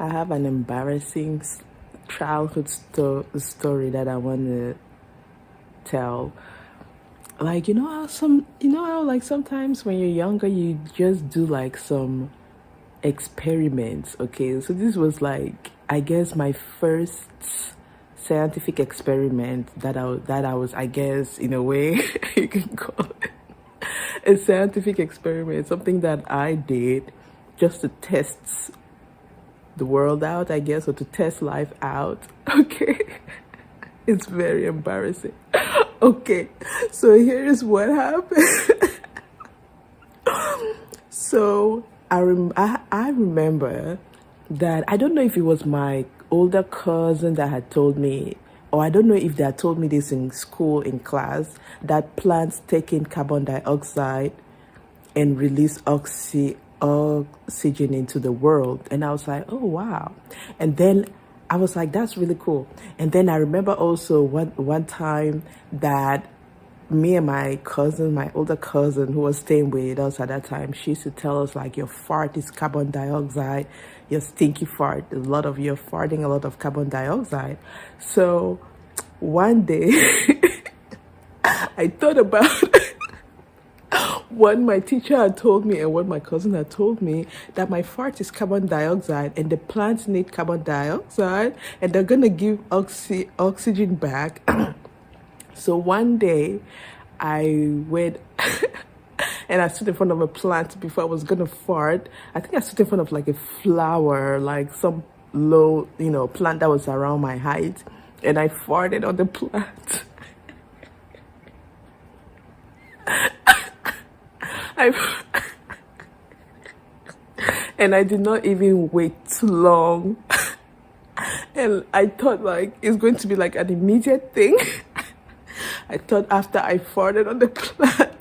I have an embarrassing childhood story that I want to tell. Like, you know how like sometimes when you're younger, you just do like some experiments. Okay, so this was like, I guess, my first scientific experiment that I was, I guess, in a way, you can call it a scientific experiment, something that I did just to test the world out, I guess, or to test life out. Okay. It's very embarrassing. Okay. So here's what happened. So I remember that I don't know if it was my older cousin that had told me, or I don't know if they had told me this in school in class, that plants take in carbon dioxide and release oxygen into the world. And I was like, oh wow. And then I was like, that's really cool. And then I remember also one time that me and my cousin, my older cousin who was staying with us at that time, she used to tell us like, your fart is carbon dioxide, your stinky fart, a lot of you're farting a lot of carbon dioxide. So one day I thought about what my teacher had told me and what my cousin had told me, that my fart is carbon dioxide and the plants need carbon dioxide and they're gonna give oxygen back. So one day I went and I stood in front of a plant before I was gonna fart. I think I stood in front of like a flower, like some low, plant that was around my height, and I farted on the plant. I and I did not even wait too long. And I thought like it's going to be like an immediate thing. I thought after I farted on the plant,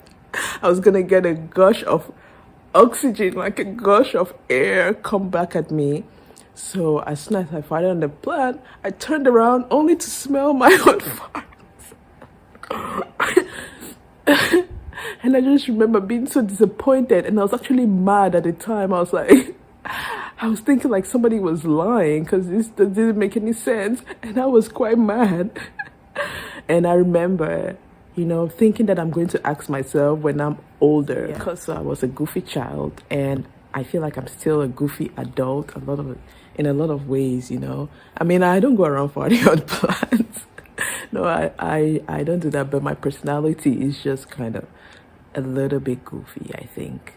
I was gonna get a gush of oxygen, like a gush of air come back at me. So as soon as I farted on the plant, I turned around only to smell my own fart. And I just remember being so disappointed, and I was actually mad at the time. I was like, I was thinking like somebody was lying because this didn't make any sense, and I was quite mad. And I remember, thinking that I'm going to ask myself when I'm older, because I was a goofy child, and I feel like I'm still a goofy adult in a lot of ways. I mean, I don't go around farting on plants. No, I don't do that, but my personality is just kind of a little bit goofy, I think,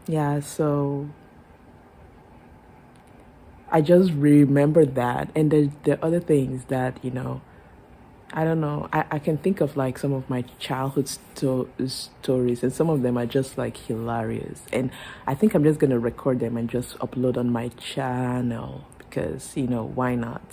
Yeah, so I just remember that. And the other things that, I don't know, I can think of like some of my childhood stories, and some of them are just like hilarious. And I think I'm just going to record them and just upload on my channel because, why not?